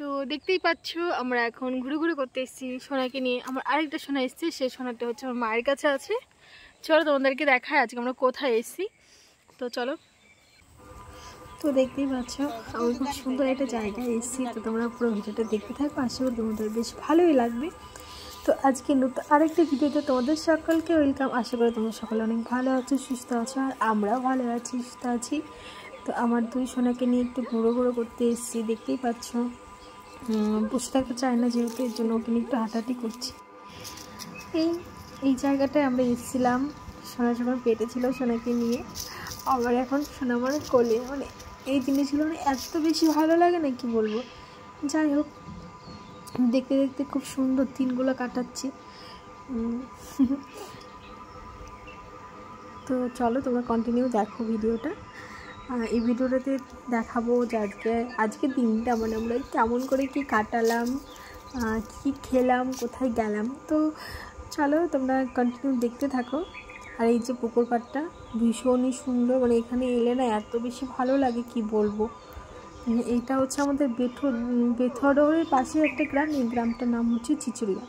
তো দেখতেই পাচ্ছ আমরা এখন ঘুরে ঘুরে করতে এসেছি সোনাকে নিয়ে। আমার আরেকটা সোনা এসছে, সেই সোনাটা হচ্ছে আমার মায়ের কাছে আছে। চলো তোমাদেরকে দেখায় আজকে আমরা কোথায় এসেছি। তো চলো। তো দেখতেই পাচ্ছ আমি খুব সুন্দর একটা জায়গায় এসেছি। তো তোমরা পুরো ভিডিওটা দেখতে থাকো, আশা করি তোমাদের বেশ ভালোই লাগবে। তো আজকে নতুন আরেকটা ভিডিওতে তোমাদের সকলকে ওয়েলকাম। আশা করি তোমরা সকলে অনেক ভালো আছো, সুস্থ আছো, আর আমরাও ভালো আছি, সুস্থ আছি। তো আমার দুই সোনাকে নিয়ে একটু ঘুরো ঘুরো করতে এসেছি, দেখতেই পাচ্ছ। বসে থাকতে চায় না যেহেতু, এর জন্য ওকে নিয়ে একটু হাঁটাহাঁটি করছি। এই জায়গাটায় আমরা এসেছিলাম সোনা যখন পেটে ছিল সোনাকে নিয়ে, আবার এখন সোনা আমার কোলে। মানে এই জিনিসগুলো এত বেশি ভালো লাগে না কি বলবো। যাই হোক, দেখতে দেখতে খুব সুন্দর দিনগুলো কাটাচ্ছি। তো চলো তোমরা কন্টিনিউ দেখো ভিডিওটা। এই ভিডিওটাতে দেখাবো যে আজকে দিনটা মানে আমরা কেমন করে কি কাটালাম, কি খেলাম, কোথায় গেলাম। তো চলো তোমরা কন্টিনিউ দেখতে থাকো। আর এই যে পুকুর পাড়টা ভীষণই সুন্দর, মানে এখানে এলে না এত বেশি ভালো লাগে কি বলবো। এইটা হচ্ছে আমাদের বেথরের পাশে একটা গ্রাম, এই গ্রামটার নাম হচ্ছে চিচুড়িয়া।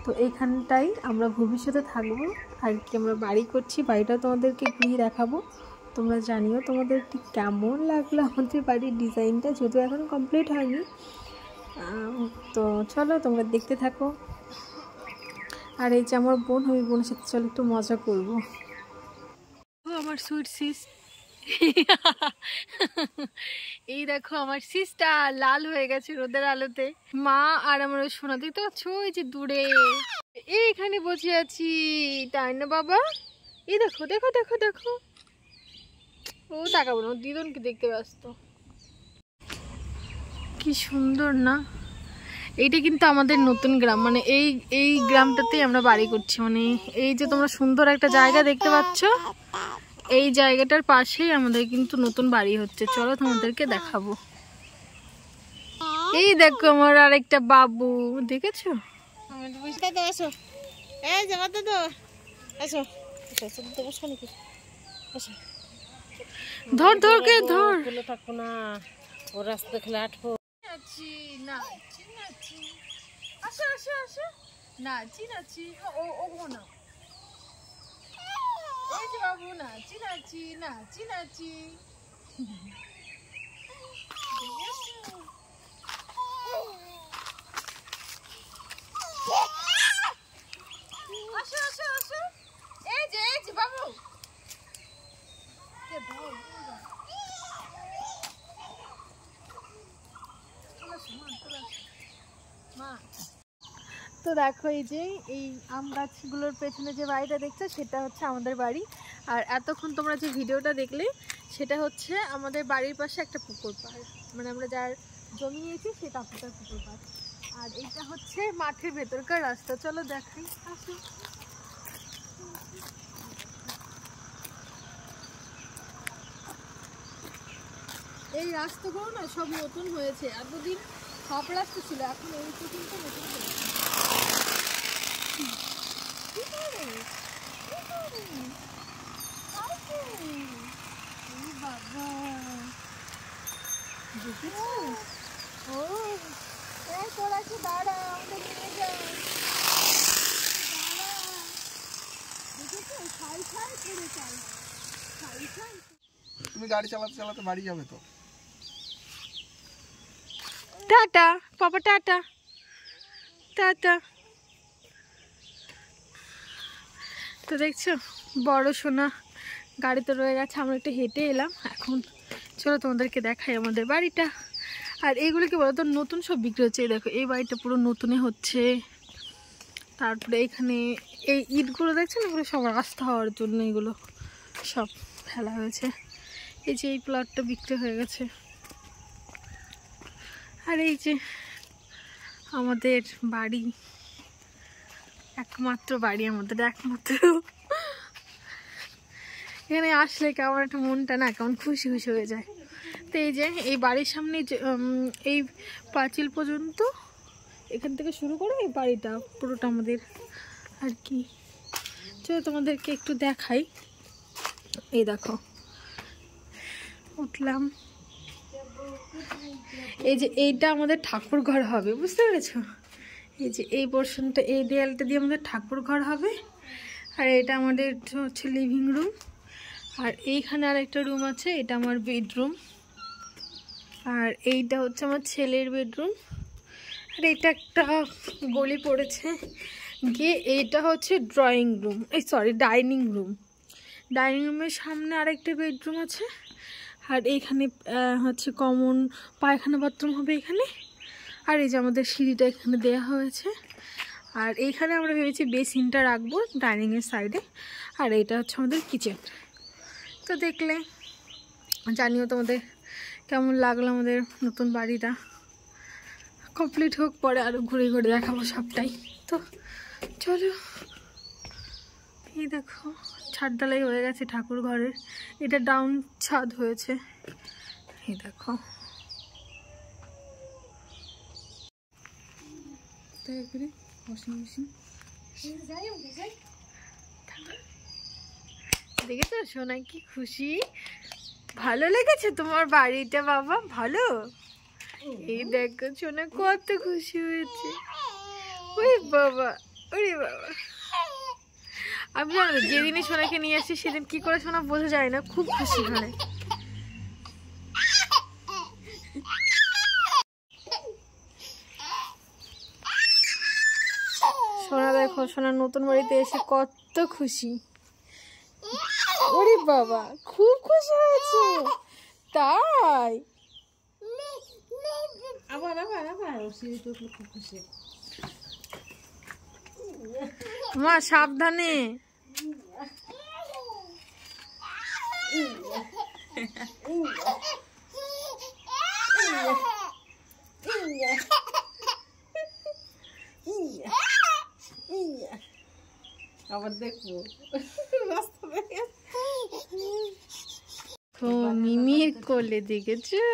তো এইখানটাই আমরা ভবিষ্যতে থাকবো আর কি। আমরা বাড়ি করছি, বাড়িটাও তোমাদেরকে ঘুরিয়ে দেখাবো। তোমরা জানিও তোমাদের ঠিক কেমন লাগলো আমাদের বাড়ির ডিজাইনটা, যদিও এখন কমপ্লিট হয়নি। তো চলো তোমরা দেখতে থাকো। আর এই যে আমার বোন, ওই বোনের সাথে চলো একটু মজা করবো। আমার সুইট সিস, এই দেখো আমার সিসটা লাল হয়ে গেছে রোদের আলোতে। মা আর আমার ওই সোনা দেখতে পাচ্ছ ওই যে দূরে, এইখানে বসে আছি, তাই না বাবা? এই দেখো দেখো দেখো দেখো, ও তাকাবো না, দিদনকে দেখতে ব্যস্ত। কি সুন্দর না? এইটা কিন্তু আমাদের নতুন গ্রাম, মানে এই গ্রামটাতেই আমরা বাড়ি করছি। মানে এই যে তোমরা সুন্দর একটা জায়গা দেখতে পাচ্ছ, এই জায়গাটার পাশেই আমাদের কিন্তু নতুন বাড়ি হচ্ছে। চলো তোমাদেরকে দেখাবো। এই দেখো আমার আরেকটা বাবু, দেখেছো? ধর ধর কে ধর, থাকবো না, ও রাস্তা দেখলে আটবো। নাচি নাচি, আসো আসো আসো, নাচি নাচি, ও না, এই যে বাবু, নাচি নাচি নাচি নাচি। আসো আসো আসো, এই যে বাবু, তো দেখো এই যে এই আম গাছগুলোর পেছনে যে বাড়িটা দেখছো সেটা হচ্ছে আমাদের বাড়ি। আর এতক্ষণ তোমরা যে ভিডিওটা দেখলে সেটা হচ্ছে আমাদের বাড়ির পাশে একটা পুকুর পাড়, মানে আমরা যার জমি নিয়েছি সেই কাকুটার পুকুর পাড়। আর এইটা হচ্ছে মাঠের ভেতরকার রাস্তা, চলো দেখাই। আসো, এই রাস্তাগুলো না সব নতুন হয়েছে, এতদিন সব রাস্তা ছিল, এখন এই কিন্তু নতুন হয়েছে। বাবা ও তোরা কি দাঁড়া, আমাদের নিয়ে যা, দেখেছো ছাই ছাই করে চাই, ছাই ছাই। তুমি গাড়ি চালাতে চালাতে বাড়ি যাবে তো। টাটা পাপা, টাটা টাটা। তো দেখছো বড় সোনা গাড়িতে রয়ে গেছে, আমরা একটু হেঁটে এলাম। এখন চলো তোমাদেরকে দেখাই আমাদের বাড়িটা। আর এইগুলো কি বলতো, নতুন সব বিক্রি হচ্ছে। এই দেখো এই বাড়িটা পুরো নতুনই হচ্ছে। তারপরে এখানে এই ইটগুলো দেখছেন, এগুলো সব রাস্তা হওয়ার জন্য এগুলো সব ফেলা হয়েছে। এই যে এই প্লটটা বিক্রি হয়ে গেছে। আর এই যে আমাদের বাড়ি, একমাত্র বাড়ি আমাদের, একমাত্র। এখানে আসলে কেমন একটা মনটা না কেমন খুশি খুশি হয়ে যায়। তো এই যে এই বাড়ির সামনে এই পাঁচিল পর্যন্ত, এখান থেকে শুরু করে এই বাড়িটা পুরোটা আমাদের আর কি। চলো তোমাদেরকে একটু দেখাই। এই দেখো উঠলাম, এই যে এইটা আমাদের ঠাকুর ঘর হবে, বুঝতে পেরেছো? এই যে এই পোর্শনটা, এই দেয়ালটা দিয়ে আমাদের ঠাকুর ঘর হবে। আর এটা আমাদের হচ্ছে লিভিং রুম। আর এইখানে আর একটা রুম আছে, এটা আমার বেডরুম। আর এইটা হচ্ছে আমার ছেলের বেডরুম। আর এটা একটা গলি পড়েছে গিয়ে, এইটা হচ্ছে drawing room, dining room. Dining রুমের সামনে আরেকটা বেডরুম আছে। আর এইখানে হচ্ছে কমন পায়খানা বাথরুম হবে এখানে। আর এই যে আমাদের সিঁড়িটা এখানে দেওয়া হয়েছে। আর এইখানে আমরা ভেবেছি বেসিনটা রাখবো ডাইনিংয়ের সাইডে। আর এইটা হচ্ছে আমাদের কিচেন। তো দেখলে জানিও তোমাদের কেমন লাগলো আমাদের নতুন বাড়িটা। কমপ্লিট হোক, পরে আরও ঘুরে ঘুরে দেখাবো সবটাই। তো চলো, এই দেখো ছাদ ঢালাই হয়ে গেছে ঠাকুর ঘরের। এটা ডাউন ছাদ হয়েছে, এই দেখো। দেখেছো সোনা কি খুশি? ভালো লেগেছে তোমার বাড়িটা বাবা? ভালো। এই দেখো সোনা কত খুশি হয়েছে। ওরে বাবা, ওরে বাবা। আমি জানো যেদিনই সোনাকে নিয়ে আসি সেদিন কি করে সোনা বোঝা যায় না, খুব খুশি হয়। সোনা দেখো, সোনার নতুন বাড়িতে এসে কত খুশি। ওরে বাবা, খুব খুশি হয়েছে তাই? আবার আবার আবার খুব খুশি। মা সাবধানে। আবার দেখবো তো মিমির কোলে, দেখেছো?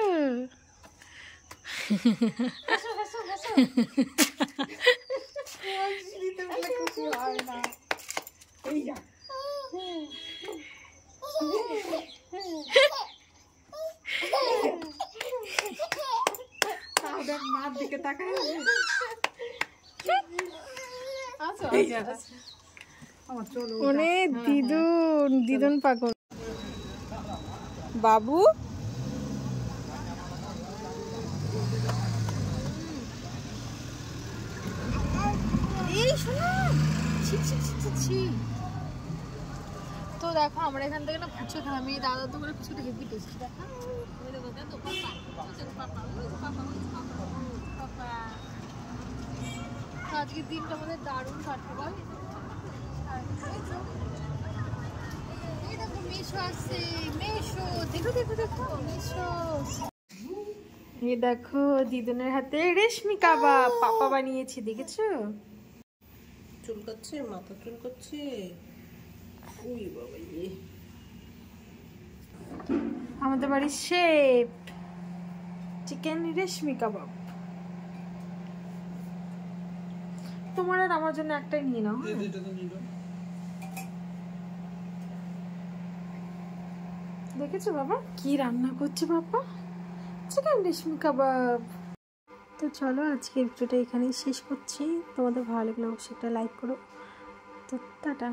মার দিকে তাকায়। দিদুন দিদুন পাগল বাবু। এই শোনো, তো দেখো আমরা এখান থেকে না ফুচকা খেলাম। আমি দাদা তো করে ফুচকাটা হেভি টেস্টি। দেখা আজকের দিনটা আমাদের দারুণ কাটবে বল। এই দেখো মেশো আসছে, মেশো দেখো দেখো দেখো মেশো। এই দেখো দিদুনের হাতে রেশমি কাবাব পাপা বানিয়েছে, দেখেছো? চুলকাচ্ছে, মাথা চুলকাচ্ছে। ওই বাবা, আমাদের বাড়ির শেফ চিকেন রেশমি কাবাব। তোমার আর আমার জন্য একটাই নিয়ে নাও। দেখেছো বাবা কি রান্না করছে বাবা? চিকেন রেশমি কাবাব। তো চলো আজকের ভিডিওটা এখানেই শেষ করছি। তোমাদের ভালো লাগলে অবশ্যই একটা লাইক করো। তো টাটা।